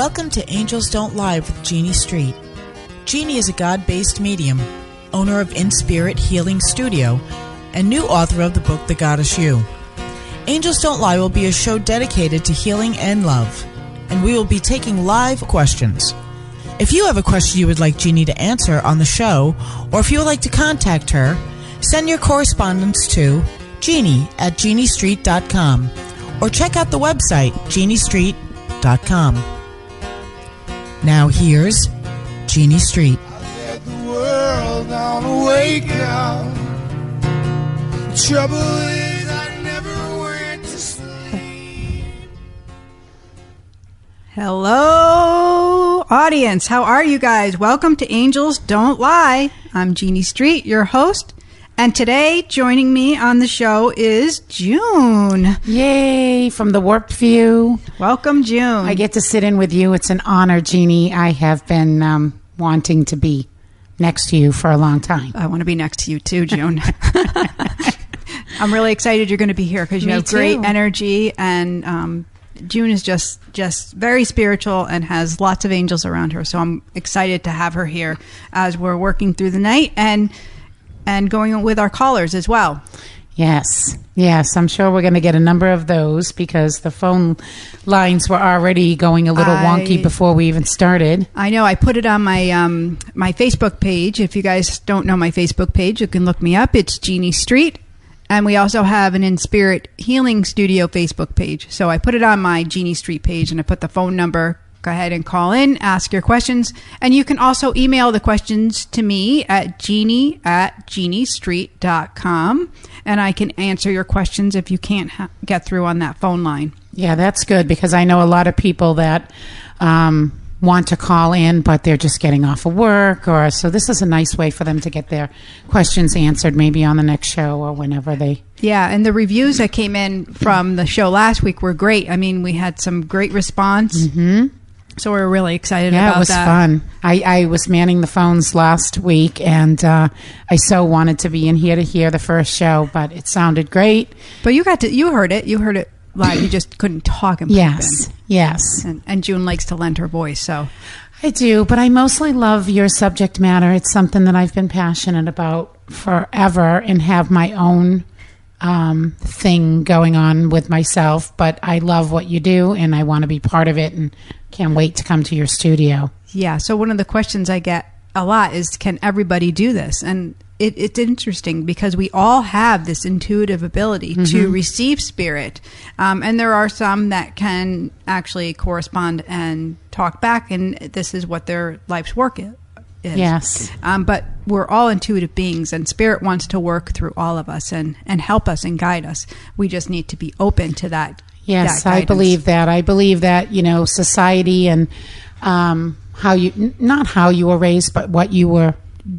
Welcome to Angels Don't Lie with Jeannie Street. Jeannie is a God-based medium, owner of In Spirit Healing Studio, and new author of the book The Goddess You. Angels Don't Lie will be a show dedicated to healing and love, and we will be taking live questions. If you have a question you would like Jeannie to answer on the show, or if you would like to contact her, send your correspondence to Jeannie@JeannieStreet.com or check out the website JeannieStreet.com. Now here's Jeannie Street. I let the world down to wake up. The trouble is I never went to sleep. Hello, audience. How are you guys? Welcome to Angels Don't Lie. I'm Jeannie Street, your host. And today, joining me on the show is June. Yay, from the Warped View. Welcome, June. I get to sit in with you. It's an honor, Jeannie. I have been wanting to be next to you for a long time. I want to be next to you too, June. I'm really excited you're going to be here because you Me have too. great energy, and June is just very spiritual and has lots of angels around her. So I'm excited to have her here as we're working through the night and going with our callers as well. Yes. I'm sure we're going to get a number of those because the phone lines were already going a little wonky before we even started. I know. I put it on my my Facebook page. If you guys don't know my Facebook page, you can look me up. It's Jeannie Street. And we also have an In Spirit Healing Studio Facebook page. So I put it on my Jeannie Street page and I put the phone number. Go ahead and call in, ask your questions. And you can also email the questions to me at Jeannie@JeannieStreet.com. And I can answer your questions if you can't get through on that phone line. Yeah, that's good because I know a lot of people that want to call in, but they're just getting off of work. So this is a nice way for them to get their questions answered maybe on the next show or whenever they... Yeah, and the reviews that came in from the show last week were great. I mean, we had some great response. Mm-hmm. So we're really excited about that. Yeah, it was fun. I was manning the phones last week, and I so wanted to be in here to hear the first show, but it sounded great. But you heard it live. You just couldn't talk and Yes. And June likes to lend her voice, so. I do, but I mostly love your subject matter. It's something that I've been passionate about forever and have my own thing going on with myself, but I love what you do and I want to be part of it and can't wait to come to your studio. Yeah, so one of the questions I get a lot is, can everybody do this? And it's interesting because we all have this intuitive ability to receive spirit. And there are some that can actually correspond and talk back, and this is what their life's work is. Yes. But we're all intuitive beings, and spirit wants to work through all of us and help us and guide us. We just need to be open to that. Yes, that I believe that. I believe that, society and how you were raised, but what you were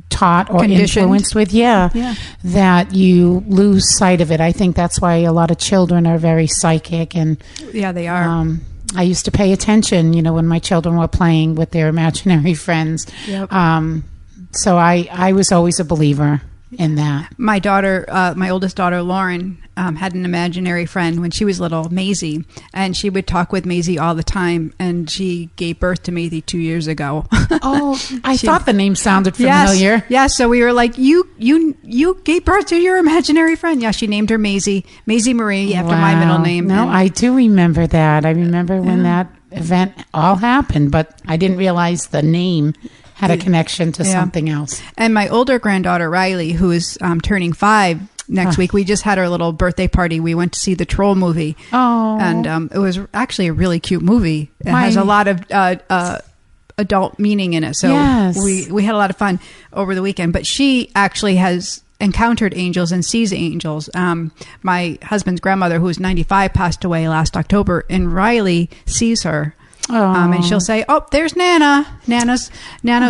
taught or influenced with, that you lose sight of it. I think that's why a lot of children are very psychic, and they are. I used to pay attention, when my children were playing with their imaginary friends. Yep. So I was always a believer in that. My daughter, my oldest daughter, Lauren, had an imaginary friend when she was little, Maisie, and she would talk with Maisie all the time, and she gave birth to Maisie 2 years ago. Oh, I thought the name sounded familiar. Yes, so we were like, you gave birth to your imaginary friend. Yeah, she named her Maisie Marie, after my middle name. No, I do remember that. I remember when that event all happened, but I didn't realize the name had a connection to something else. And my older granddaughter, Riley, who is turning 5 next week, we just had our little birthday party. We went to see the Troll movie. Oh. And it was actually a really cute movie. It has a lot of adult meaning in it. So we had a lot of fun over the weekend. But she actually has encountered angels and sees angels. My husband's grandmother, who was 95, passed away last October, and Riley sees her. And she'll say, "Oh, there's Nana. Nana's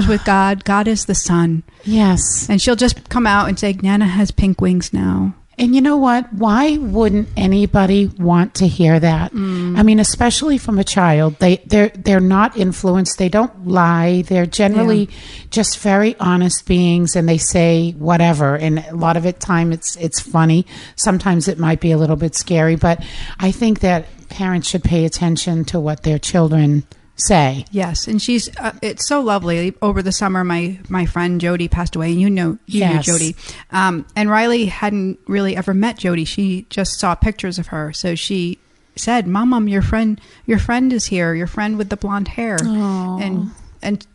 with God. God is the sun." Yes. And she'll just come out and say, "Nana has pink wings now." And you know what? Why wouldn't anybody want to hear that? I mean, especially from a child. They're not influenced. They don't lie. They're generally just very honest beings, and they say whatever. And a lot of it's funny. Sometimes it might be a little bit scary, but I think that parents should pay attention to what their children say. Yes, and she's it's so lovely. Over the summer, my friend Jody passed away, and you knew Jody. And Riley hadn't really ever met Jody. She just saw pictures of her, so she said, "Mom, your friend is here. Your friend with the blonde hair." Aww. And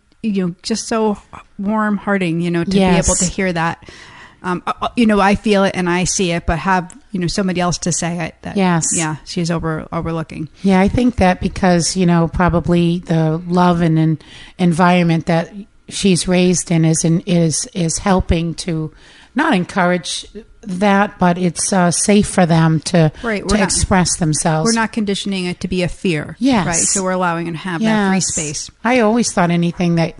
just so warm-hearting, to be able to hear that. I feel it and I see it, but have somebody else to say it. That, she's overlooking. Yeah, I think that because probably the love and environment that she's raised in is helping to not encourage that, but it's safe for them to express themselves. We're not conditioning it to be a fear. Yes, right. So we're allowing them to have that free space. I always thought anything that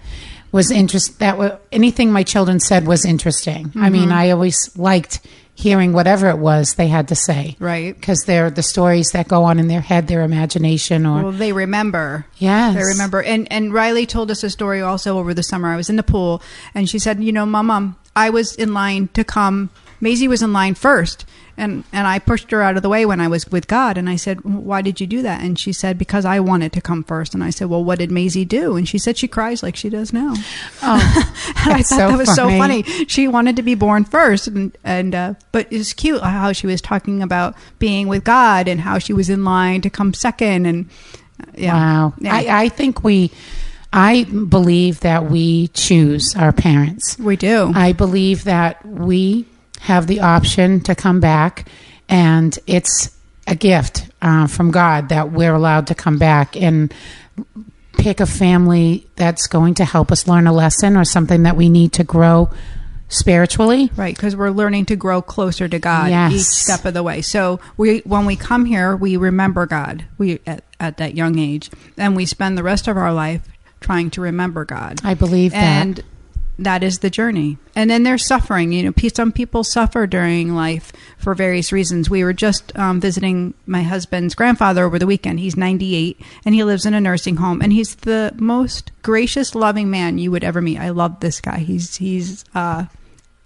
was anything my children said was interesting. I mean, I always liked hearing whatever it was they had to say. Right. Because they're the stories that go on in their head, their imagination. Well, they remember. Yes. They remember. And Riley told us a story also over the summer. I was in the pool, and she said, Mom, I was in line to come. Maisie was in line first. And I pushed her out of the way when I was with God. And I said, why did you do that? And she said, because I wanted to come first. And I said, well, what did Maisie do? And she said she cries like she does now. Oh, and I thought that was so funny. She wanted to be born first. But it's cute how she was talking about being with God and how she was in line to come second. And wow. Yeah. I believe that we choose our parents. We do. I believe that we have the option to come back, and it's a gift from God that we're allowed to come back and pick a family that's going to help us learn a lesson or something that we need to grow spiritually. Right, because we're learning to grow closer to God each step of the way. So when we come here, we remember God at that young age, and we spend the rest of our life trying to remember God. I believe and that is the journey. And then there's suffering. Some people suffer during life for various reasons. We were just visiting my husband's grandfather over the weekend. He's 98, and he lives in a nursing home. And he's the most gracious, loving man you would ever meet. I love this guy. He's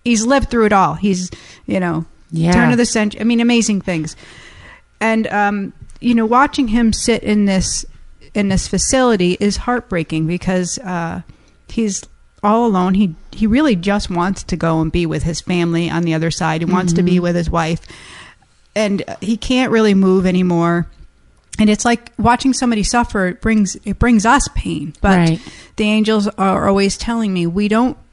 lived through it all. He's, turn of the century. I mean, amazing things. And, watching him sit in this facility is heartbreaking because he's all alone. He really just wants to go and be with his family on the other side. He wants to be with his wife, and he can't really move anymore. And it's like watching somebody suffer. It brings us pain. But the angels are always telling me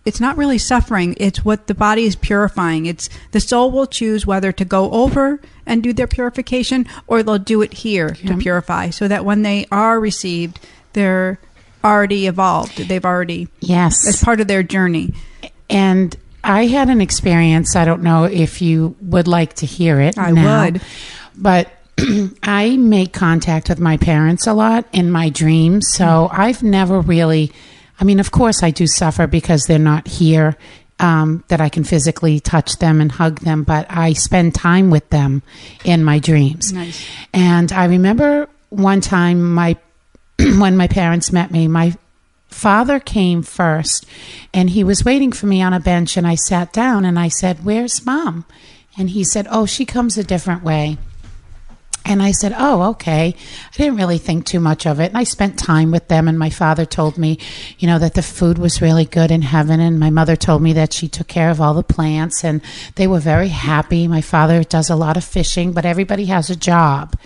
it's not really suffering. It's what the body is purifying. It's the soul will choose whether to go over and do their purification, or they'll do it here to purify, so that when they are received, they're already evolved. They've already, as part of their journey. And I had an experience. I don't know if you would like to hear it. I would. But I make contact with my parents a lot in my dreams. So I've never really, of course I do suffer because they're not here, that I can physically touch them and hug them, but I spend time with them in my dreams. Nice. And I remember one time when my parents met me, my father came first, and he was waiting for me on a bench, and I sat down and I said, "Where's Mom?" And he said, "Oh, she comes a different way." And I said, "Oh, okay." I didn't really think too much of it. And I spent time with them, and my father told me, that the food was really good in heaven, and my mother told me that she took care of all the plants, and they were very happy. My father does a lot of fishing, but everybody has a job.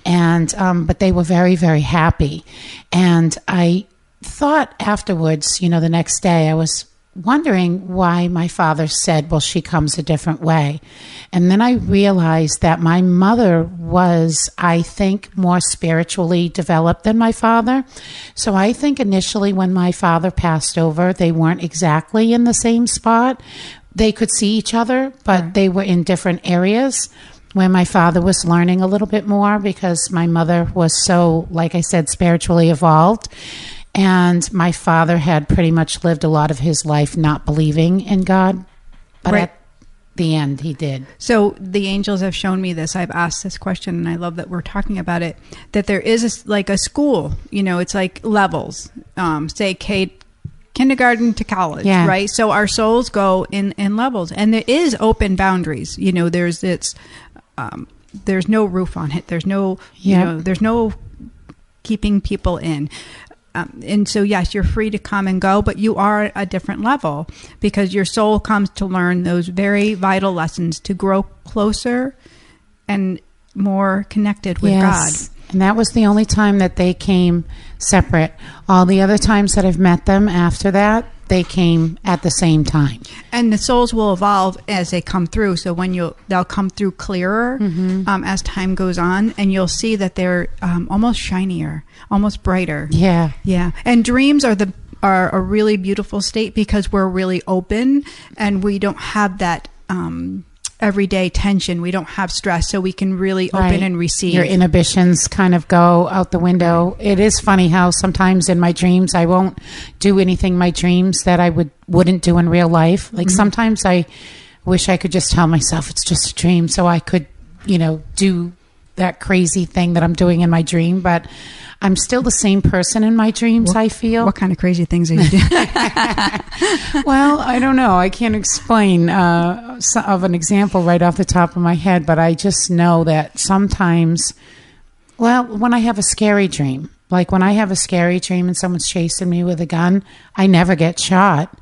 And but they were very, very happy. And I thought afterwards, the next day, I was wondering why my father said, "Well, she comes a different way." And then I realized that my mother was, I think, more spiritually developed than my father. So I think initially when my father passed over, they weren't exactly in the same spot. They could see each other, but they were in different areas, where my father was learning a little bit more because my mother was so, like I said, spiritually evolved. And my father had pretty much lived a lot of his life not believing in God. But at the end, he did. So the angels have shown me this. I've asked this question, and I love that we're talking about it, that there is a school. It's like levels, say kindergarten to college, right? So our souls go in levels, and there is open boundaries. There's no roof on it. There's no, there's no keeping people in. and so, yes, you're free to come and go, but you are at a different level because your soul comes to learn those very vital lessons to grow closer and more connected with God. And that was the only time that they came separate. All the other times that I've met them after that, they came at the same time. And the souls will evolve as they come through. So when they'll come through clearer as time goes on, and you'll see that they're almost shinier, almost brighter. Yeah. Yeah. And dreams are a really beautiful state because we're really open and we don't have that everyday tension. We don't have stress, so we can really open and receive. Your inhibitions kind of go out the window. It is funny how sometimes in my dreams I won't do anything in my dreams that I wouldn't do in real life. Like sometimes I wish I could just tell myself it's just a dream so I could, do that crazy thing that I'm doing in my dream, but I'm still the same person in my dreams, I feel. What kind of crazy things are you doing? Well, I don't know. I can't explain of an example right off the top of my head, but I just know that sometimes, when I have a scary dream, like when I have a scary dream and someone's chasing me with a gun, I never get shot.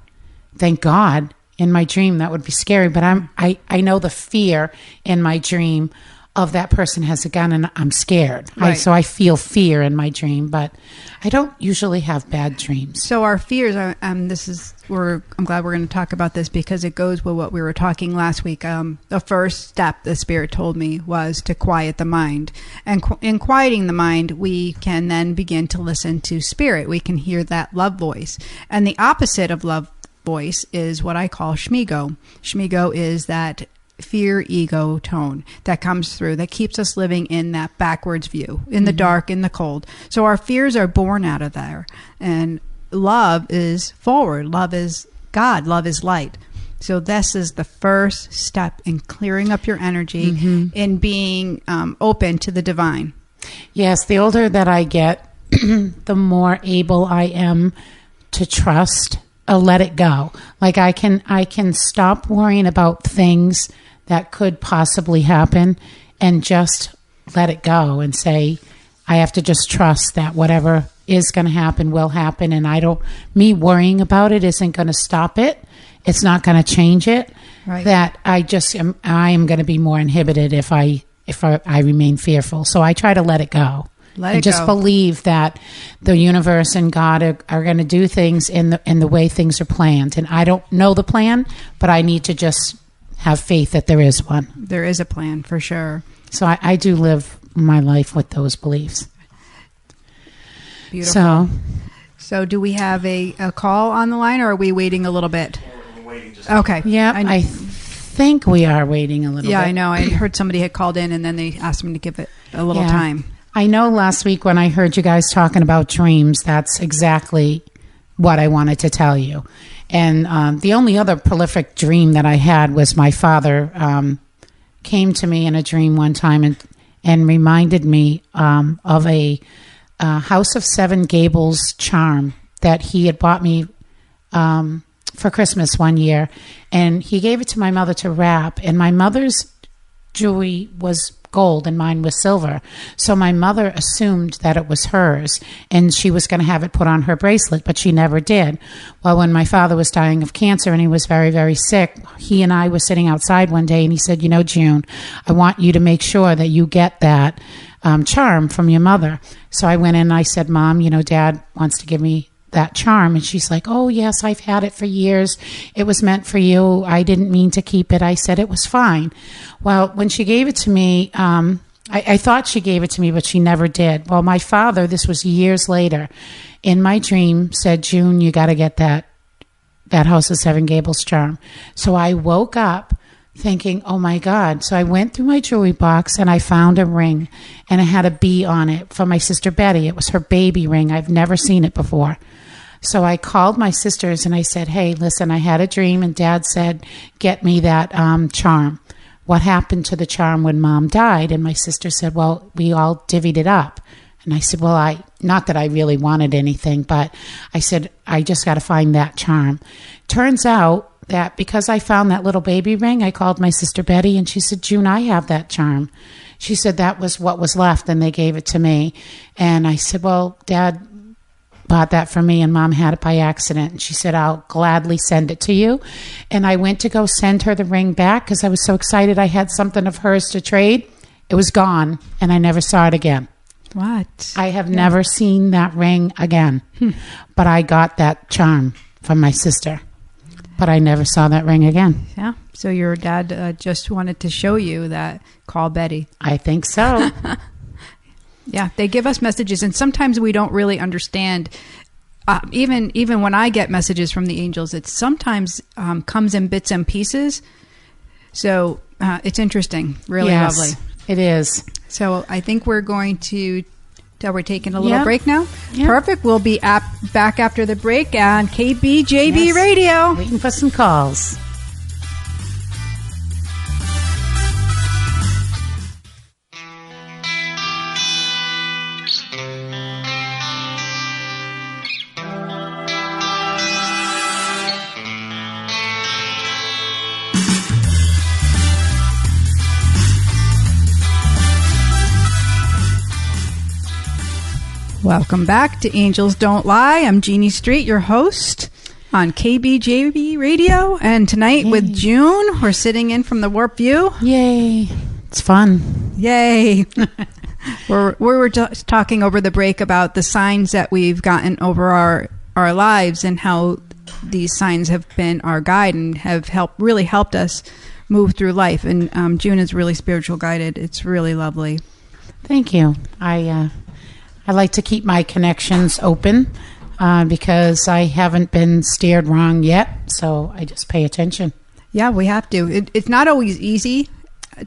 Thank God. In my dream, that would be scary, but I know the fear in my dream of that person has a gun and I'm scared. Right. So I feel fear in my dream, but I don't usually have bad dreams. So our fears are, I'm glad we're going to talk about this because it goes with what we were talking last week. The first step the Spirit told me was to quiet the mind. And in quieting the mind, we can then begin to listen to Spirit. We can hear that love voice. And the opposite of love voice is what I call Shmigo. Shmigo is that fear ego tone that comes through that keeps us living in that backwards view, in the dark, in the cold. So our fears are born out of there, and love is forward. Love is God. Love is light. So this is the first step in clearing up your energy, in being open to the divine. Yes, the older that I get, the more able I am to trust, let it go. Like I can stop worrying about things that could possibly happen and just let it go and say, I have to just trust that whatever is going to happen will happen. And me worrying about it isn't going to stop it. It's not going to change it. Right. That I am going to be more inhibited if I remain fearful. So I try to let it go. Just believe that the universe and God are going to do things in the way things are planned. And I don't know the plan, but I need to just have faith that there is one. There is a plan for sure. So I do live my life with those beliefs. Beautiful. So do we have a call on the line, or are we waiting a little bit? We're waiting just okay. Yeah, I think we are waiting a little bit. Yeah, I know. I heard somebody had called in and then they asked me to give it a little time. I know last week when I heard you guys talking about dreams, that's exactly what I wanted to tell you. And the only other prolific dream that I had was my father came to me in a dream one time and reminded me of a House of Seven Gables charm that he had bought me for Christmas one year. And he gave it to my mother to wrap. And my mother's jewelry was gold and mine was silver. So my mother assumed that it was hers and she was going to have it put on her bracelet, but she never did. Well, when my father was dying of cancer and he was very, very sick, he and I were sitting outside one day and he said, June, I want you to make sure that you get that charm from your mother. So I went in and I said, Mom, Dad wants to give me that charm. And she's like, oh, yes, I've had it for years. It was meant for you. I didn't mean to keep it. I said it was fine. Well, when she gave it to me, I thought she gave it to me, but she never did. Well, my father, this was years later, in my dream said, June, you got to get that House of Seven Gables charm. So I woke up thinking, oh my God. So I went through my jewelry box and I found a ring and it had a bee on it for my sister Betty. It was her baby ring. I've never seen it before. So I called my sisters and I said, hey, listen, I had a dream and Dad said, get me that charm. What happened to the charm when Mom died? And my sister said, well, we all divvied it up. And I said, well, not that I really wanted anything, but I said, I just got to find that charm. Turns out that because I found that little baby ring, I called my sister Betty and she said, June, I have that charm. She said that was what was left and they gave it to me. And I said, well, Dad, bought that for me, and Mom had it by accident. And she said, I'll gladly send it to you. And I went to go send her the ring back because I was so excited I had something of hers to trade. It was gone, and I never saw it again. What? I have never seen that ring again. But I got that charm from my sister. But I never saw that ring again. Yeah. So your dad just wanted to show you that call Betty. I think so. Yeah, they give us messages, and sometimes we don't really understand. Even when I get messages from the angels, it sometimes comes in bits and pieces. So it's interesting, really lovely. It is. So I think we're going to. We're taking a little break now. Yep. Perfect. We'll be back after the break on KBJB Radio. Waiting for some calls. Welcome back to Angels Don't Lie. I'm Jeannie Street, your host on KBJB Radio. And tonight with June, we're sitting in from the Warp View. Yay. It's fun. Yay. we were just talking over the break about the signs that we've gotten over our lives and how these signs have been our guide and have really helped us move through life. And June is really spiritual guided. It's really lovely. Thank you. I like to keep my connections open because I haven't been steered wrong yet, so I just pay attention. Yeah, we have to. It's not always easy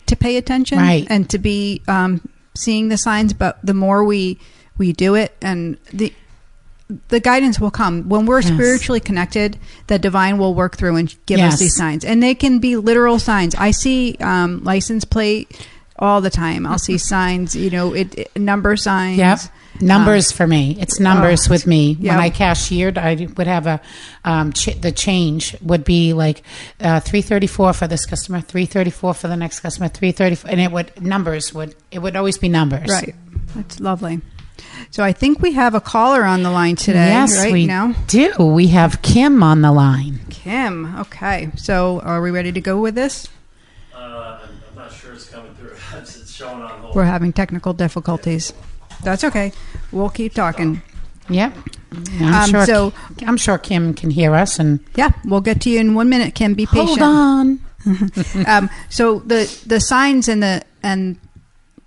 to pay attention and to be seeing the signs, but the more we do it, and the guidance will come. When we're spiritually connected, the divine will work through and give us these signs. And they can be literal signs. I see license plate all the time. I'll see signs, number signs. Yep. Numbers for me. It's numbers with me. When I cashiered, I would have the change would be like 334 for this customer, 334 for the next customer, 334, and it would always be numbers. Right. That's lovely. So I think we have a caller on the line today. Yes, we now do. We have Kim on the line. Kim. Okay. So are we ready to go with this? I'm not sure it's coming through. It's showing on hold. We're having technical difficulties. That's okay. We'll keep talking. Yep. I'm sure Kim can hear us. And yeah, we'll get to you in 1 minute, Kim. Be patient. Hold on. So the signs and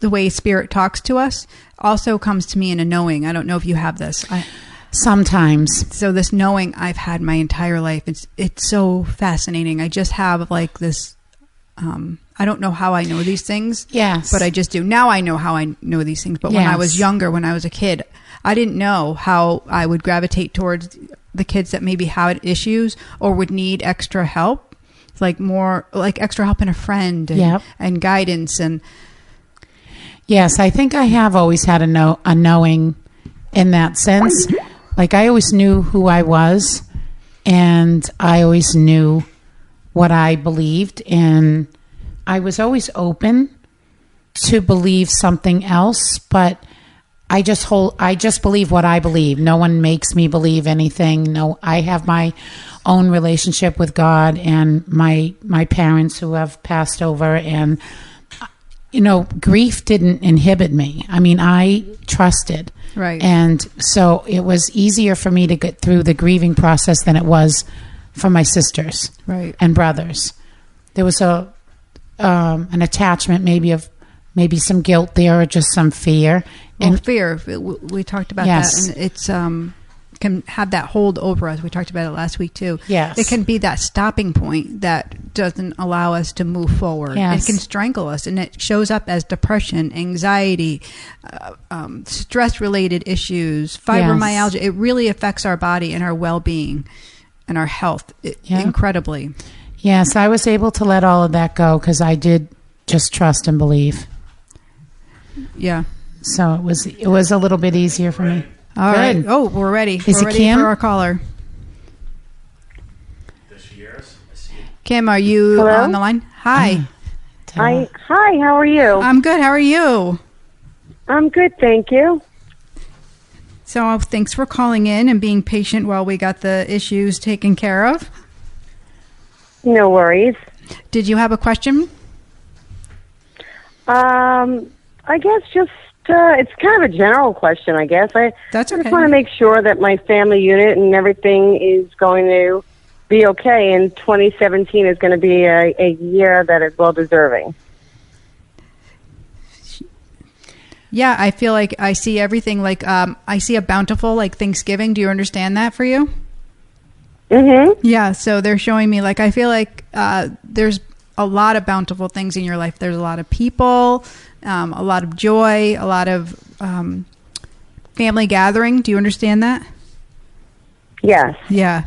the way Spirit talks to us also comes to me in a knowing. I don't know if you have this. Sometimes. So this knowing I've had my entire life. It's so fascinating. I just have like this. I don't know how I know these things. Yes. But I just do. Now I know how I know these things. But when I was younger, when I was a kid, I didn't know how I would gravitate towards the kids that maybe had issues or would need extra help. Like more like extra help in a friend and guidance. And yes, I think I have always had a knowing in that sense. Like I always knew who I was and I always knew what I believed, and I was always open to believe something else, but I just believe what I believe. No one makes me believe anything. No, I have my own relationship with God and my parents who have passed over, and grief didn't inhibit me. I mean, I trusted. Right. And so it was easier for me to get through the grieving process than it was for my sisters and brothers. There was an attachment, maybe some guilt there, or just some fear. And fear. We talked about that, and it's can have that hold over us. We talked about it last week too. Yes, it can be that stopping point that doesn't allow us to move forward. Yes. It can strangle us, and it shows up as depression, anxiety, stress-related issues, fibromyalgia. It really affects our body and our well-being and our health incredibly. Yes, I was able to let all of that go because I did just trust and believe. Yeah. So it was a little bit easier for me. All right. Oh, we're ready. We're ready Kim? For our caller. Does she hear us? I see it. Kim, are you on the line? Hi. Hi. How are you? I'm good. How are you? I'm good, thank you. So thanks for calling in and being patient while we got the issues taken care of. No worries. Did you have a question? I guess just it's kind of a general question, I guess. That's okay. I just want to make sure that my family unit and everything is going to be okay, and 2017 is going to be a year that is well-deserving. Yeah, I feel like I see everything like I see a bountiful like Thanksgiving. Do you understand that for you? Mm-hmm. Yeah, so they're showing me like I feel like there's a lot of bountiful things in your life. There's a lot of people, a lot of joy, a lot of family gathering. Do you understand that? Yes. Yeah.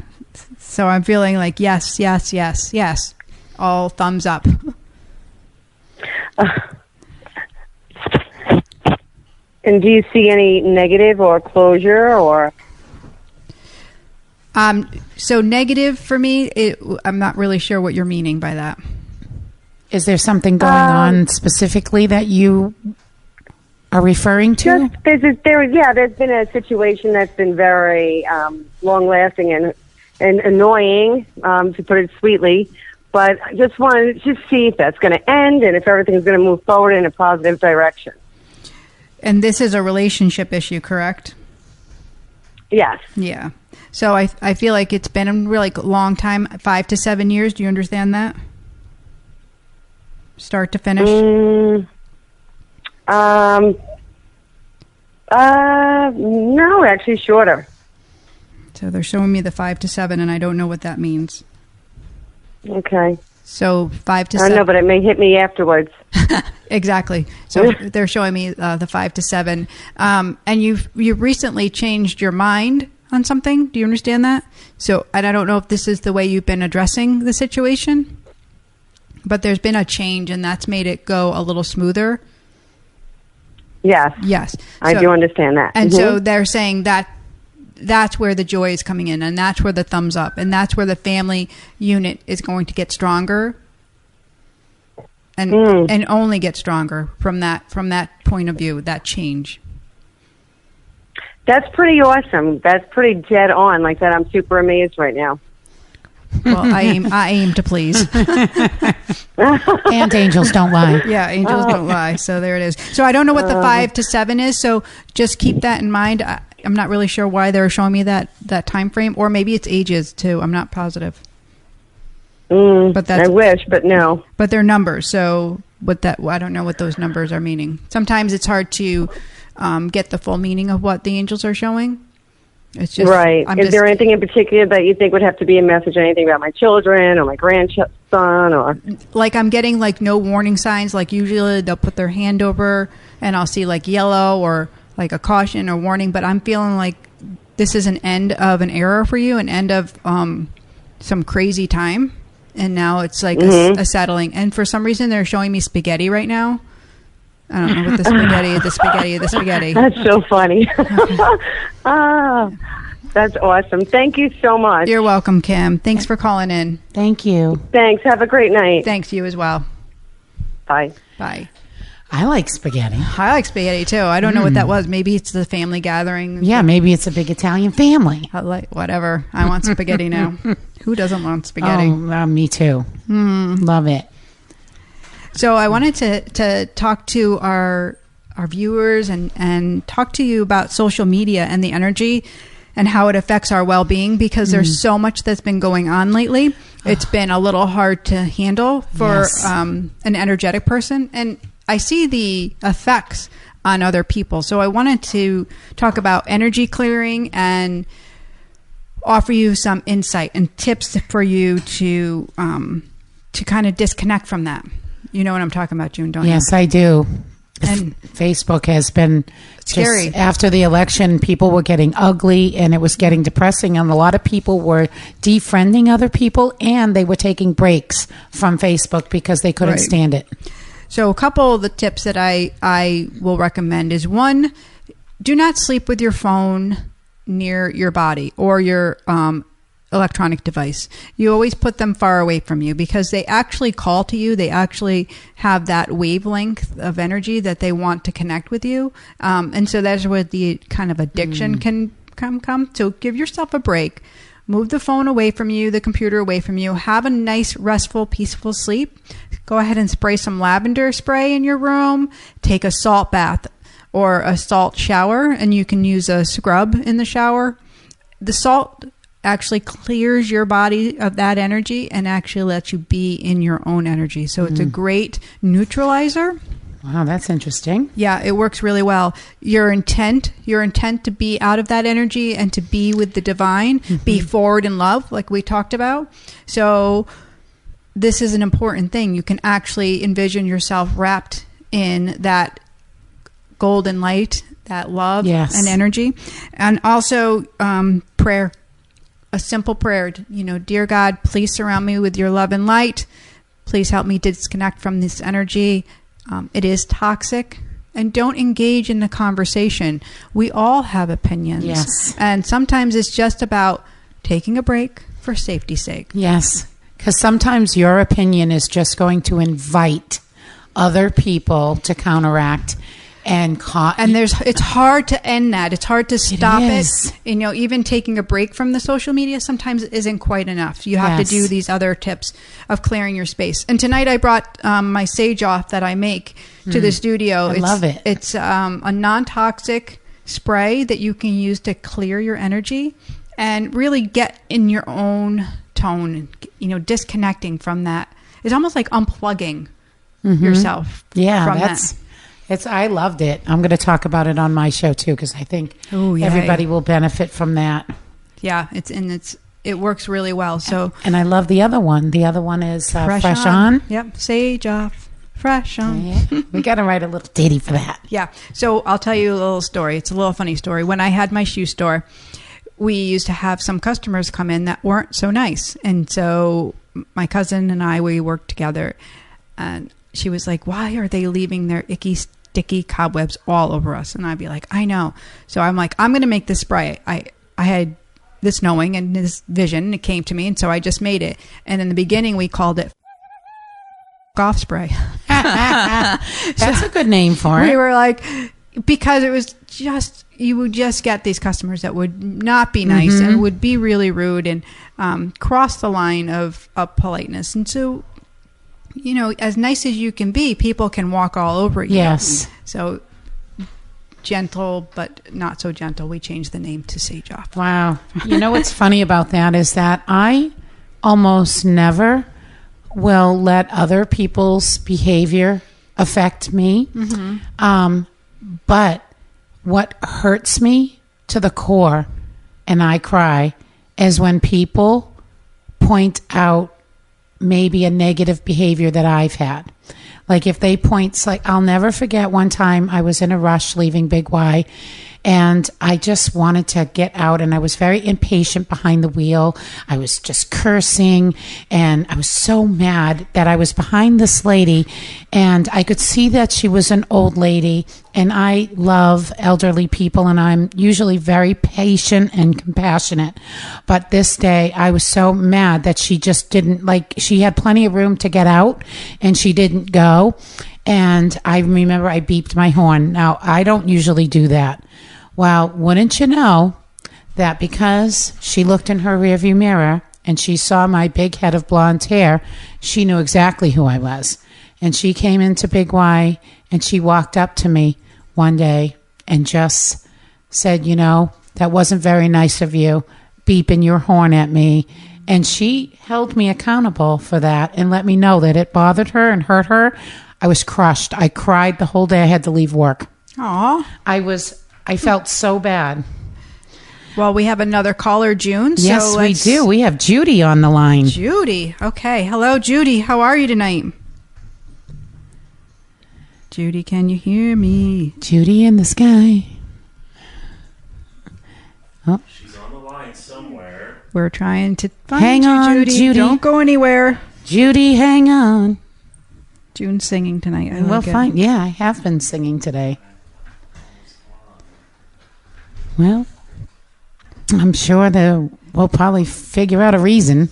So I'm feeling like yes, yes, yes, yes. All thumbs up. And do you see any negative or closure or? So negative for me, I'm not really sure what you're meaning by that. Is there something going on specifically that you are referring to? There's been a situation that's been very long-lasting and annoying, to put it sweetly. But I just wanted to see if that's going to end and if everything's going to move forward in a positive direction. And this is a relationship issue, correct? Yes. Yeah. So I feel like it's been a really long time, 5 to 7 years. Do you understand that? Start to finish? No, actually shorter. So they're showing me the 5 to 7, and I don't know what that means. Okay. So 5 to 7. I know, but it may hit me afterwards. Exactly. So they're showing me the 5 to 7. And you've recently changed your mind on something. Do you understand that? So, and I don't know if this is the way you've been addressing the situation, but there's been a change, and that's made it go a little smoother. Yes. Yes. I do understand that. And so they're saying that that's where the joy is coming in, and that's where the thumbs up, and that's where the family unit is going to get stronger and only get stronger from that point of view, that change. That's pretty awesome. That's pretty dead on. Like that, I'm super amazed right now. Well, I aim to please. And angels don't lie. Yeah, angels don't lie. So there it is. So I don't know what the 5 to 7 is. So just keep that in mind. I'm not really sure why they're showing me that time frame, or maybe it's ages too. I'm not positive. But I wish, but no. But they're numbers. So I don't know what those numbers are meaning. Sometimes it's hard to get the full meaning of what the angels are showing. It's just right. Is there anything in particular that you think would have to be a message? Anything about my children or my grandson, or like I'm getting like no warning signs. Like usually they'll put their hand over, and I'll see like yellow or like a caution or warning. But I'm feeling like this is an end of an era for you, an end of some crazy time, and now it's like a settling. And for some reason they're showing me spaghetti right now. I don't know what the spaghetti. That's so funny. That's awesome. Thank you so much. You're welcome, Kim. Thanks for calling in. Thank you. Thanks. Have a great night. Thanks, you as well. Bye. Bye. I like spaghetti. I like spaghetti too. I don't know what that was. Maybe it's the family gathering. Yeah, maybe it's a big Italian family. I like whatever. I want spaghetti now. Who doesn't want spaghetti? Oh, me too. Love it. So I wanted to talk to our viewers and talk to you about social media and the energy and how it affects our well-being, because there's so much that's been going on lately. It's been a little hard to handle for an energetic person, and I see the effects on other people. So I wanted to talk about energy clearing and offer you some insight and tips for you to kind of disconnect from that. You know what I'm talking about, June, don't you? Yes, I do. And Facebook has been scary. After the election, people were getting ugly, and it was getting depressing, and a lot of people were defriending other people, and they were taking breaks from Facebook because they couldn't stand it. So a couple of the tips that I will recommend is, one, do not sleep with your phone near your body or your electronic device. You always put them far away from you because they actually call to you. They actually have that wavelength of energy that they want to connect with you. And so that's where the kind of addiction can come. So give yourself a break. Move the phone away from you, the computer away from you. Have a nice, restful, peaceful sleep. Go ahead and spray some lavender spray in your room. Take a salt bath or a salt shower, and you can use a scrub in the shower. The salt actually clears your body of that energy and actually lets you be in your own energy. So it's a great neutralizer. Wow, that's interesting. Yeah, it works really well. Your intent to be out of that energy and to be with the divine, be forward in love, like we talked about. So this is an important thing. You can actually envision yourself wrapped in that golden light, that love and energy. And also prayer. A simple prayer, dear God, please surround me with your love and light. Please help me disconnect from this energy. It is toxic. And don't engage in the conversation. We all have opinions. Yes. And sometimes it's just about taking a break for safety's sake. Yes. Because sometimes your opinion is just going to invite other people to counteract. And it's hard to end that. It's hard to stop it. Is. Even taking a break from the social media sometimes isn't quite enough. You have to do these other tips of clearing your space. And tonight I brought my Sage Off that I make to the studio. I love it. It's a non-toxic spray that you can use to clear your energy and really get in your own tone. Disconnecting from that. It's almost like unplugging yourself. Yeah, from that. I loved it. I'm going to talk about it on my show too because I think everybody will benefit from that. Yeah, it works really well. So, and I love the other one. The other one is Fresh On. Yep, Sage Off, Fresh On. Yeah. We got to write a little ditty for that. Yeah. So I'll tell you a little story. It's a little funny story. When I had my shoe store, we used to have some customers come in that weren't so nice, and so my cousin and we worked together, and she was like, "Why are they leaving their icky, sticky cobwebs all over us?" And I'd be like, "I know." So I'm like, "I'm going to make this spray." I had this knowing and this vision, and it came to me, and so I just made it. And in the beginning, we called it off spray. That's a good name for it. We were like, because it was just, you would just get these customers that would not be nice and would be really rude and cross the line of politeness. And so, as nice as you can be, people can walk all over you. Yes. So gentle, but not so gentle. We changed the name to Sage Off. Wow. What's funny about that is that I almost never will let other people's behavior affect me. But what hurts me to the core, and I cry, is when people point out maybe a negative behavior that I've had. Like if they point, I'll never forget one time I was in a rush leaving Big Y, and I just wanted to get out, and I was very impatient behind the wheel. I was just cursing, and I was so mad that I was behind this lady, and I could see that she was an old lady, and I love elderly people, and I'm usually very patient and compassionate. But this day, I was so mad that she just didn't, she had plenty of room to get out, and she didn't go. And I remember I beeped my horn. Now, I don't usually do that. Well, wouldn't you know that because she looked in her rearview mirror and she saw my big head of blonde hair, she knew exactly who I was. And she came into Big Y and she walked up to me one day and just said, that wasn't very nice of you, beeping your horn at me. And she held me accountable for that and let me know that it bothered her and hurt her. I was crushed. I cried the whole day I had to leave work. Aw. I felt so bad. Well, we have another caller, June. Yes, we do. We have Judy on the line. Judy. Okay. Hello, Judy. How are you tonight? Judy, can you hear me? Judy in the sky. Oh. She's on the line somewhere. We're trying to find hang you, on, Judy. Don't go anywhere. Judy, hang on. June's singing tonight. We'll find. Yeah, I have been singing today. Well, I'm sure we'll probably figure out a reason.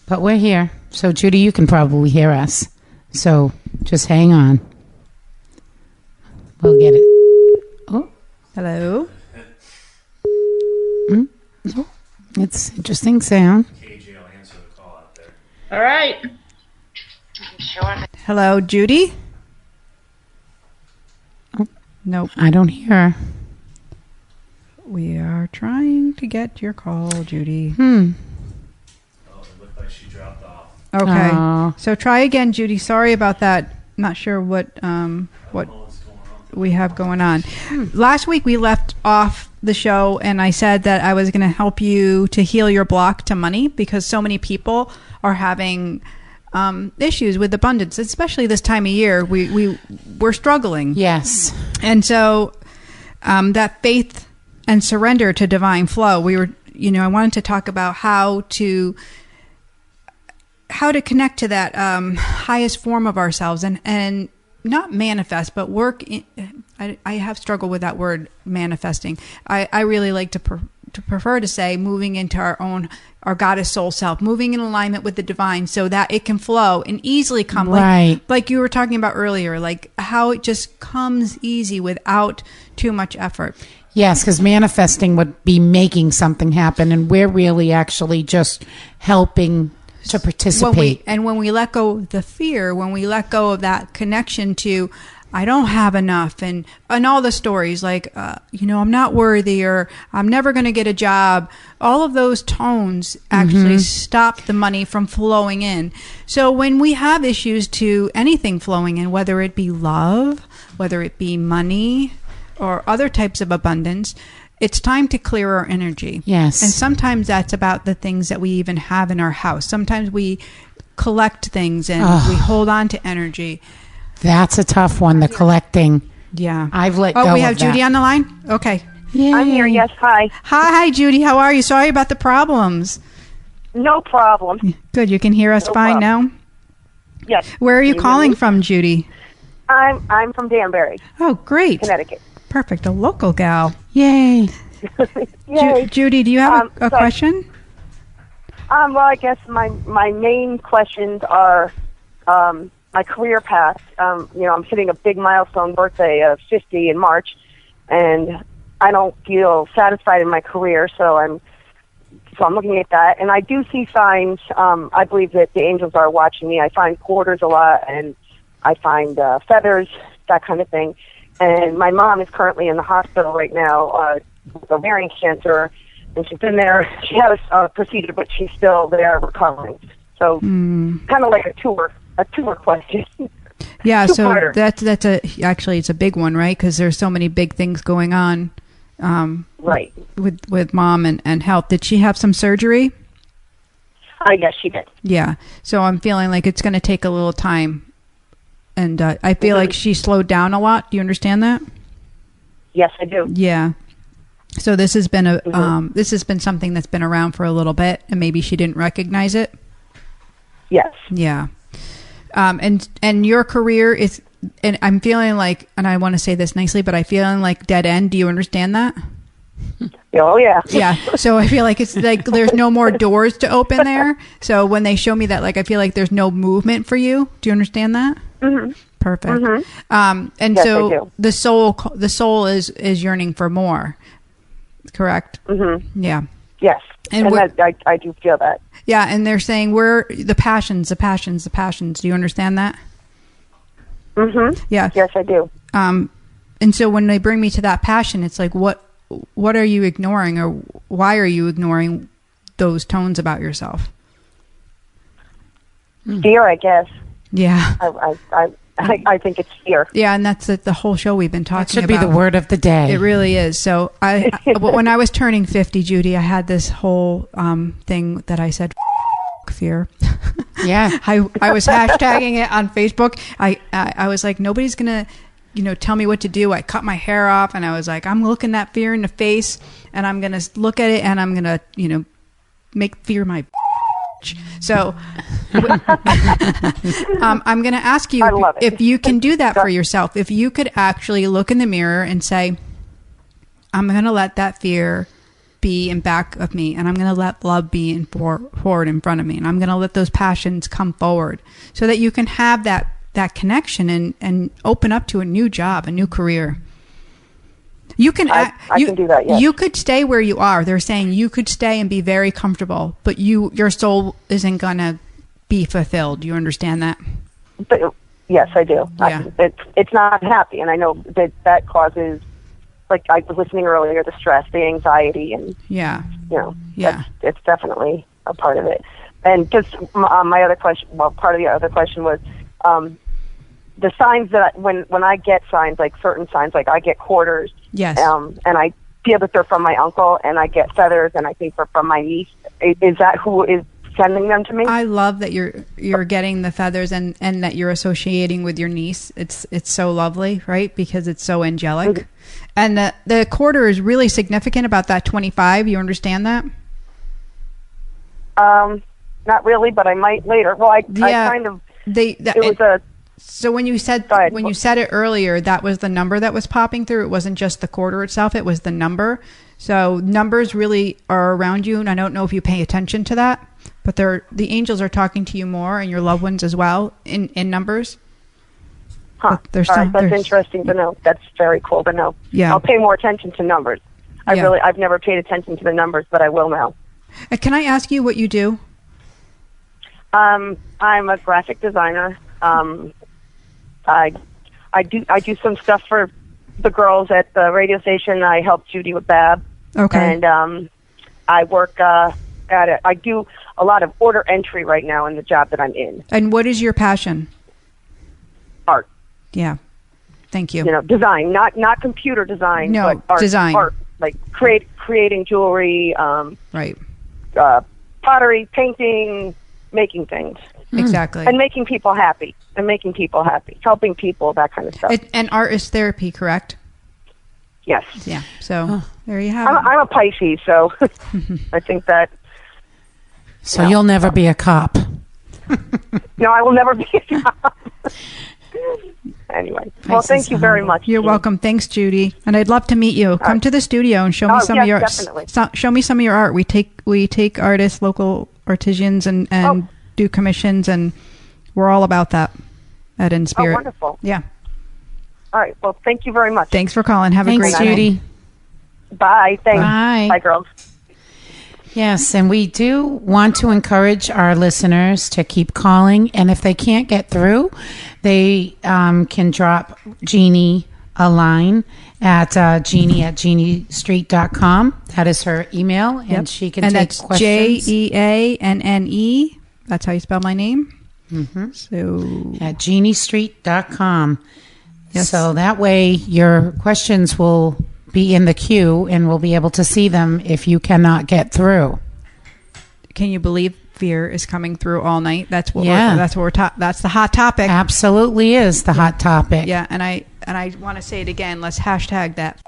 But we're here. So, Judy, you can probably hear us. So, just hang on. We'll get it. Oh. Hello? It's interesting sound. KJ will answer the call out there. All right. Hello, Judy? Oh. Nope. I don't hear her. We are trying to get your call, Judy. Oh, it looked like she dropped off. Okay. Oh. So try again, Judy. Sorry about that. Not sure what we have going on. Last week we left off the show and I said that I was going to help you to heal your block to money because so many people are having issues with abundance, especially this time of year. We're struggling. Yes. And so that faith and surrender to divine flow, I wanted to talk about how to connect to that highest form of ourselves and not manifest, but work. I have struggled with that word, manifesting. I really like to prefer to say moving into our goddess soul self, moving in alignment with the divine so that it can flow and easily come. Right. Like you were talking about earlier, like how it just comes easy without too much effort. Yes, because manifesting would be making something happen, and we're really actually just helping to participate. When we let go of the fear, when we let go of that connection to, I don't have enough, and all the stories like, I'm not worthy, or I'm never going to get a job. All of those tones actually stop the money from flowing in. So when we have issues to anything flowing in, whether it be love, whether it be money, or other types of abundance, it's time to clear our energy. Yes. And sometimes that's about the things that we even have in our house. Sometimes we collect things and we hold on to energy. That's a tough one, the collecting. Yeah. I've let go of that. Oh, we have Judy on the line? Okay. Yay. I'm here. Yes. Hi. Hi, Judy. How are you? Sorry about the problems. No problem. Good. You can hear us fine now? Yes. Where are you Can hear calling me? from, Judy? I'm from Danbury, Oh, great. Connecticut. Perfect. A local gal. Yay. Yay. Judy, do you have a sorry. question? Well, I guess my main questions are my career path. I'm hitting a big milestone birthday of 50 in March, and I don't feel satisfied in my career, so I'm looking at that. And I do see signs. I believe that the angels are watching me. I find quarters a lot, and I find feathers, that kind of thing. And my mom is currently in the hospital right now with ovarian cancer, and she's been there. She had a procedure, but she's still there recovering. So kind of like a tour question. Yeah, so Two-parter. actually it's a big one, right? Because there's so many big things going on Right. with mom and health. Did she have some surgery? Yes, she did. Yeah. So I'm feeling like it's going to take a little time. And I feel like she slowed down a lot. Do you understand that? Yes, I do. Yeah. So this has been this has been something that's been around for a little bit, and maybe she didn't recognize it. Yes. Yeah. And your career is, and I'm feeling like, and I want to say this nicely, but I feeling like dead end. Do you understand that? Oh, yeah. Yeah. So I feel like it's like there's no more doors to open there. So when they show me that, like, I feel like there's no movement for you. Do you understand that? Mm-hmm. Perfect. Mm-hmm. And Yes, I so do. the soul is yearning for more. Correct. Mm-hmm. Yeah. Yes. And And what- I do feel that. Yeah. And they're saying we're the passions. Do you understand that? Mm-hmm. Yeah. Yes, I do. And so when they bring me to that passion, it's like, what are you ignoring, or why are you ignoring those tones about yourself? Fear, I guess. Yeah. I think it's fear. Yeah. And that's the whole show we've been talking That should be about. the word of the day. It really is. So when I was turning 50, Judy, I had this whole thing that I said, fear. Yeah. I was hashtagging it on Facebook. I was like, nobody's gonna, tell me what to do. I cut my hair off, and I was like, I'm looking that fear in the face, and I'm gonna look at it, and I'm gonna, make fear my. So, I'm gonna ask you I love it. if you can do that for yourself. If you could actually look in the mirror and say, I'm going to let that fear be in back of me, and I'm going to let love be forward in front of me, and I'm going to let those passions come forward so that you can have that connection and open up to a new job, a new career. You can I can do that, yes. You could stay where you are. They're saying you could stay and be very comfortable, but your soul isn't going to be fulfilled. Do you understand that? But, yes, I do. Yeah. It's not happy, and I know that causes, like I was listening earlier, the stress, the anxiety, and yeah, it's definitely a part of it. And just my other question, part of the other question was the signs that when I get signs, like certain signs, like I get quarters, yes, and I feel that they're from my uncle, and I get feathers, and I think they're from my niece. Is that who is sending them to me? I love that you're getting the feathers and that you're associating with your niece. It's so lovely, right? Because it's so angelic. Mm-hmm. And the quarter is really significant about that 25. You understand that? Not really, but I might later. Well, I kind of. So when you said it earlier, that was the number that was popping through. It wasn't just the quarter itself; it was the number. So numbers really are around you, and I don't know if you pay attention to that, but the angels are talking to you more, and your loved ones as well in numbers. Huh. All right, that's interesting to know. That's very cool to know. Yeah, I'll pay more attention to numbers. I've never paid attention to the numbers, but I will now. Can I ask you what you do? I'm a graphic designer. I do some stuff for the girls at the radio station. I help Judy with Bab. Okay. And I work at it. I do a lot of order entry right now in the job that I'm in. And what is your passion? Art. Yeah. Thank you. Design, not computer design. No, but art, design. Art, like creating jewelry. Right. Pottery, painting, making things. Exactly. And making people happy. Helping people, that kind of stuff. And art is therapy, correct? Yes. Yeah. So there you have it. I'm a Pisces, so I think that. So you'll never be a cop. No, I will never be a cop. Anyway, well, thank you very much. You're welcome. Thanks, Judy. And I'd love to meet you. Come to the studio and show me some of your show me some of your art. We take artists, local artisans, and do commissions, and we're all about that at In Spirit. Oh, wonderful. Yeah. All right. Well, thank you very much. Thanks for calling. Have a great night. Judy. Bye. Thanks. Bye. Bye, girls. Yes, and we do want to encourage our listeners to keep calling, and if they can't get through, they can drop Jeannie a line at Jeannie@JeannieStreet.com. That is her email, and she can take questions. JEANNE. That's how you spell my name. Mm-hmm. So at JeannieStreet.com. Yes. So that way your questions will be in the queue, and we'll be able to see them if you cannot get through. Can you believe fear is coming through all night? That's what that's the hot topic. Absolutely is the hot topic. Yeah, and I want to say it again. Let's hashtag that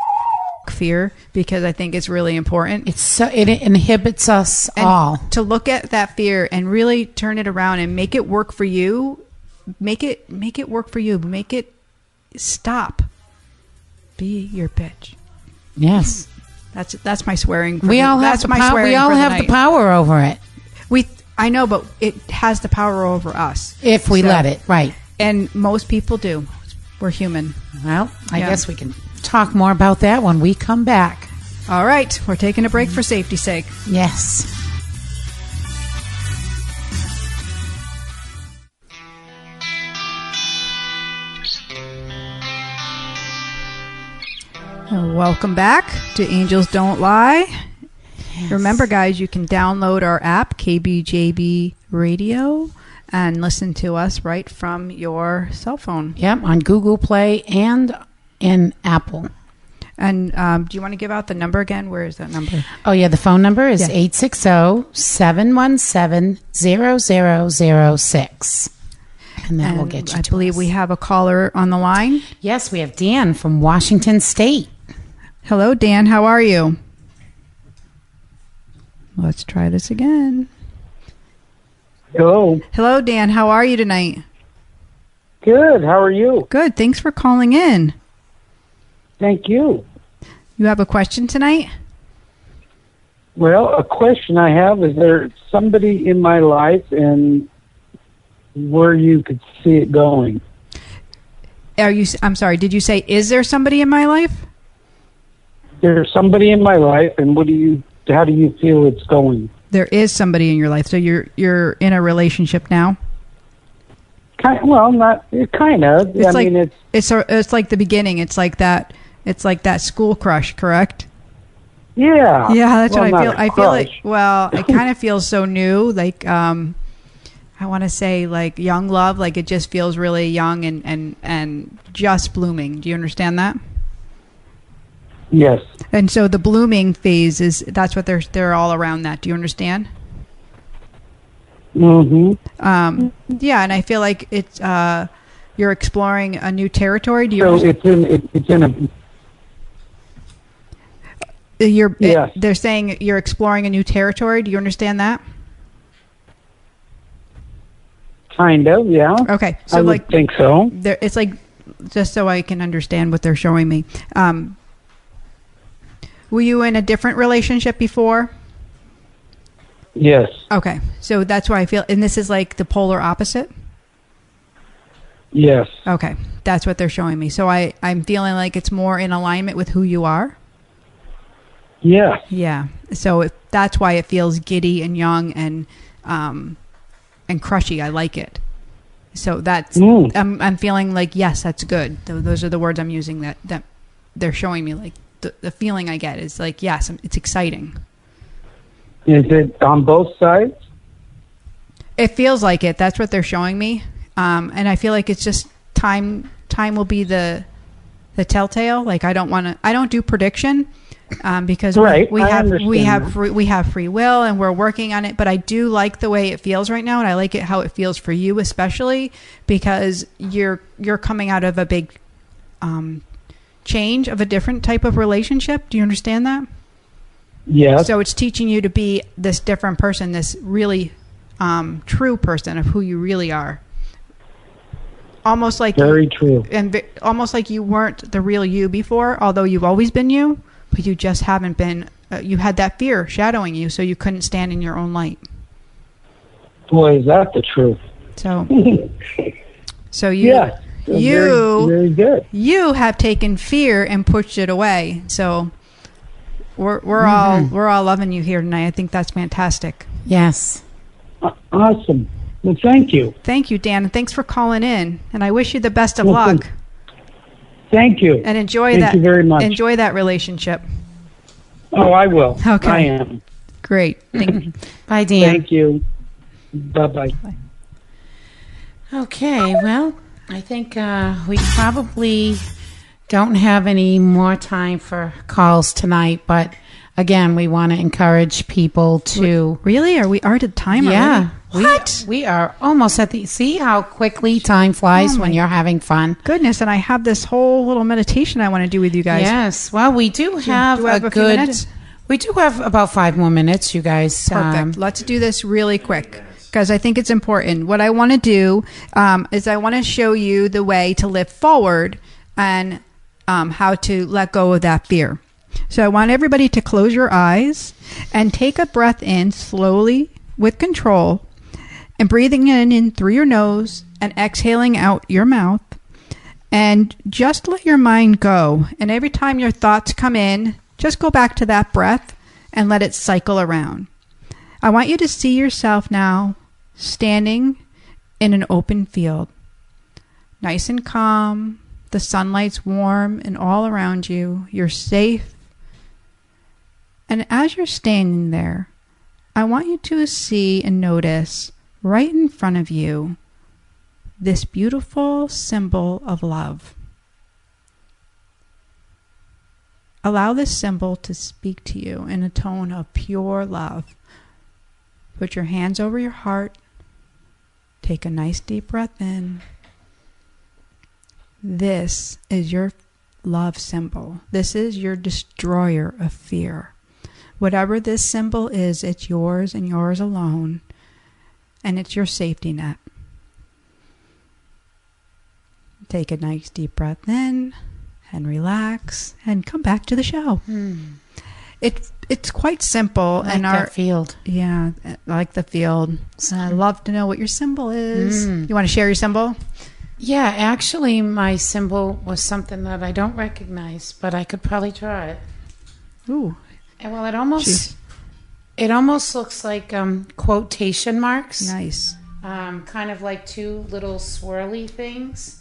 fear, because I think it's really important. It inhibits us all to look at that fear and really turn it around and make it work for you. Make it work for you. Make it stop. Be your bitch. Yes, that's my swearing. We all have the power. We all have the power over it. I know, but it has the power over us if we let it. Right, and most people do. We're human. Well, I guess we can talk more about that when we come back. All right, we're taking a break for safety's sake. Yes. Welcome back to Angels Don't Lie. Yes. Remember, guys, you can download our app, KBJB Radio, and listen to us right from your cell phone. Yep, on Google Play and in Apple. And do you want to give out the number again? Where is that number? Oh, yeah, the phone number is 860-717-0006. And that will get you to I believe we have a caller on the line. Yes, we have Dan from Washington State. Hello, Dan. How are you? Let's try this again. Hello. Hello, Dan. How are you tonight? Good. How are you? Good. Thanks for calling in. Thank you. You have a question tonight? Well, a question I have, is there somebody in my life and where you could see it going? I'm sorry, did you say, is there somebody in my life? There's somebody in my life, and how do you feel it's going? There is somebody in your life, so you're in a relationship now? Not kind of. It's like the beginning. It's like that school crush, correct? Yeah. Yeah, that's what I feel. I feel like, it kind of feels so new. Like, I want to say like young love. Like it just feels really young and just blooming. Do you understand that? Yes. And so the blooming phase that's what they're all around that. Do you understand? Mm-hmm. Yeah, and I feel like it's you're exploring a new territory. Do you? So it's in a. They're saying you're exploring a new territory. Do you understand that? Kind of, yeah. Okay, so I would think so. It's like, just so I can understand what they're showing me. Were you in a different relationship before? Yes. Okay, so that's why I feel, and this is like the polar opposite? Yes. Okay, that's what they're showing me. So I'm feeling like it's more in alignment with who you are? Yeah. Yeah, so that's why it feels giddy and young and crushy. I like it. So that's, I'm feeling like, yes, that's good. Those are the words I'm using that they're showing me. Like the feeling I get is like, yes, it's exciting. Is it on both sides? It feels like it. That's what they're showing me. And I feel like it's just time will be the telltale. Like I don't do prediction. Because we have free will and we're working on it, but I do like the way it feels right now, and I like it how it feels for you, especially because you're coming out of a big change of a different type of relationship. Do you understand that? Yeah. So it's teaching you to be this different person, this really true person of who you really are. Almost like very true, and almost like you weren't the real you before, although you've always been you. But you just haven't been, you had that fear shadowing you, so you couldn't stand in your own light. Boy, is that the truth. So very good. You have taken fear and pushed it away. So we're all loving you here tonight. I think that's fantastic. Yes. Awesome. Well, thank you. Thank you, Dan. And thanks for calling in. And I wish you the best of luck. Thank you. And enjoy Thank you very much. Enjoy that relationship. Oh, I will. Okay. I am. Great. Thank you. Bye, Dan. Thank you. Bye-bye. Bye. Okay, well, I think we probably don't have any more time for calls tonight, but again, we want to encourage people to... Really? Are we at a time already? Yeah. What? We are almost at the... See how quickly time flies when you're having fun? Goodness, and I have this whole little meditation I want to do with you guys. Yes. Well, we do have a few minutes? We do have about 5 more minutes, you guys. Perfect. Let's do this really quick because I think it's important. What I want to do is I want to show you the way to live forward and how to let go of that fear. So I want everybody to close your eyes and take a breath in slowly with control and breathing in through your nose and exhaling out your mouth. And just let your mind go. And every time your thoughts come in, just go back to that breath and let it cycle around. I want you to see yourself now standing in an open field. Nice and calm. The sunlight's warm and all around you. You're safe. And as you're standing there, I want you to see and notice right in front of you this beautiful symbol of love. Allow this symbol to speak to you in a tone of pure love. Put your hands over your heart. Take a nice deep breath in. This is your love symbol. This is your destroyer of fear. Whatever this symbol is, it's yours and yours alone. And it's your safety net. Take a nice deep breath in and relax and come back to the show. It's quite simple. I like that field. Yeah, I like the field. So I love to know what your symbol is. You want to share your symbol? Yeah, actually, my symbol was something that I don't recognize, but I could probably draw it. Ooh. And well, it almost looks like quotation marks. Nice. Kind of like two little swirly things.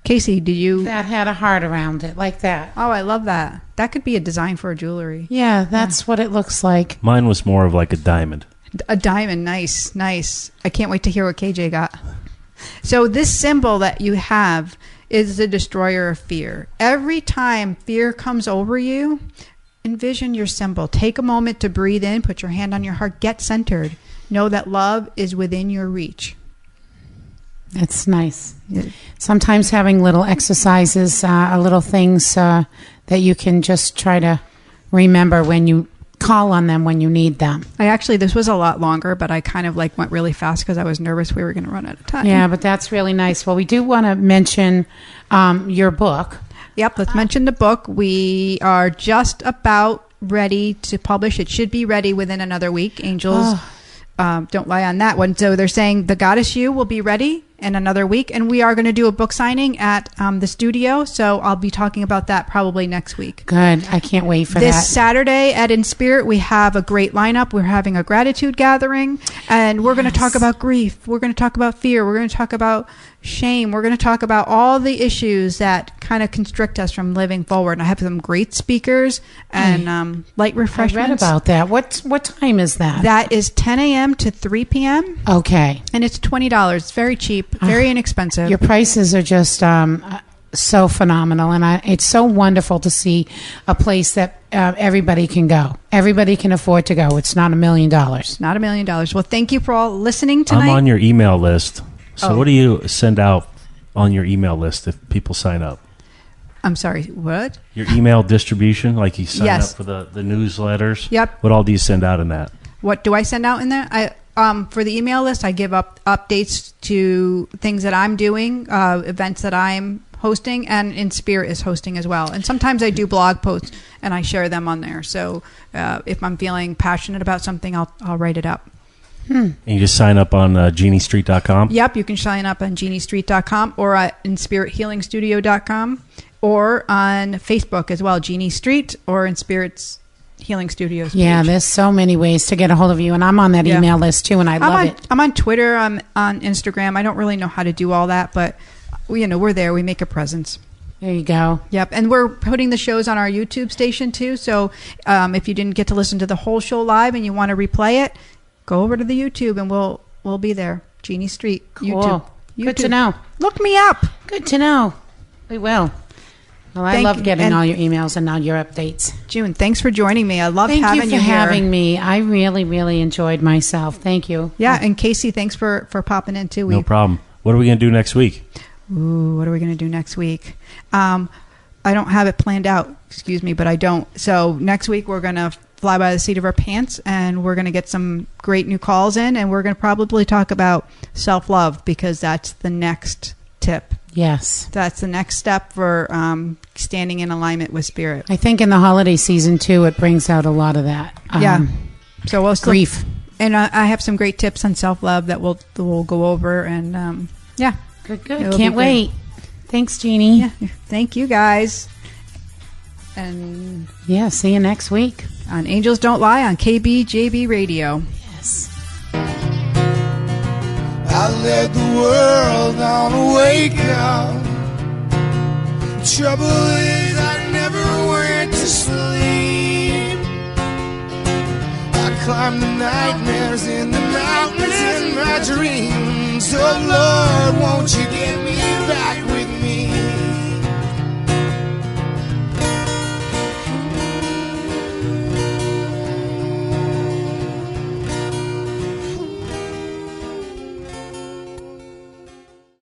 Casey, did you... That had a heart around it, like that. Oh, I love that. That could be a design for a jewelry. Yeah, that's what it looks like. Mine was more of like a diamond. A diamond, nice, nice. I can't wait to hear what KJ got. So this symbol that you have is the destroyer of fear. Every time fear comes over you, envision your symbol. Take a moment to breathe in, put your hand on your heart, get centered. Know that love is within your reach. It's nice. Sometimes having little exercises, little things that you can just try to remember when you call on them when you need them. This was a lot longer, but I kind of went really fast because I was nervous we were going to run out of time. Yeah, but that's really nice. Well, we do want to mention your book. Yep, let's mention the book. We are just about ready to publish. It should be ready within another week. Angels don't lie on that one. So they're saying The Goddess You will be ready in another week, and we are going to do a book signing at the studio, so I'll be talking about that probably next week. Good. I can't wait for this that. Saturday at In Spirit, we have a great lineup. We're having a gratitude gathering, and we're going to talk about grief. We're going to talk about fear. We're going to talk about shame. We're going to talk about all the issues that kind of constrict us from living forward. I have some great speakers and light refreshments. I read about that. What time is that? That is 10 a.m. to 3 p.m. Okay. And it's $20. It's very cheap, very inexpensive. Your prices are just so phenomenal, and it's so wonderful to see a place that everybody can go. Everybody can afford to go. It's not $1 million. Not $1 million. Well, thank you for all listening tonight. I'm on your email list. So what do you send out on your email list if people sign up? I'm sorry, what? Your email distribution, like you sign Yes. up for the newsletters? Yep. What all do you send out in that? What do I send out in there? For the email list, I give up updates to things that I'm doing, events that I'm hosting, and In Spirit is hosting as well. And sometimes I do blog posts and I share them on there. So if I'm feeling passionate about something, I'll write it up. And you just sign up on geniestreet.com? Yep, you can sign up on geniestreet.com or at inspirithealingstudio.com or on Facebook as well, Genie Street or In Spirit's Healing Studios page. Yeah, there's so many ways to get a hold of you, and I'm on that email list too, and I love it. I'm on Twitter, I'm on Instagram. I don't really know how to do all that, but we're there. We make a presence. There you go. Yep, and we're putting the shows on our YouTube station too, so if you didn't get to listen to the whole show live and you want to replay it, go over to the YouTube and we'll be there. Genie Street, Cool. YouTube. Good to know. Look me up. Good to know. We will. Well, I love getting all your emails and all your updates. June, thanks for joining me. I love having you here. Thank you for having me. I really, really enjoyed myself. Thank you. Yeah, and Casey, thanks for popping in too. No problem. What are we going to do next week? Ooh, what are we going to do next week? I don't have it planned out, but I don't. So next week we're going to fly by the seat of our pants, and we're going to get some great new calls in, and we're going to probably talk about self-love because that's the next tip. Yes. That's the next step for standing in alignment with spirit. I think in the holiday season, too, it brings out a lot of that. So we'll grief. And I have some great tips on self-love that we'll go over. And, Good. Can't wait. Thanks, Jeannie. Yeah. Thank you, guys. And see you next week. On Angels Don't Lie on KBJB Radio. Yes. I let the world down a wake up. Trouble is I never went to sleep. I climbed the nightmares in the mountains in my dreams. Oh Lord, won't you get me back with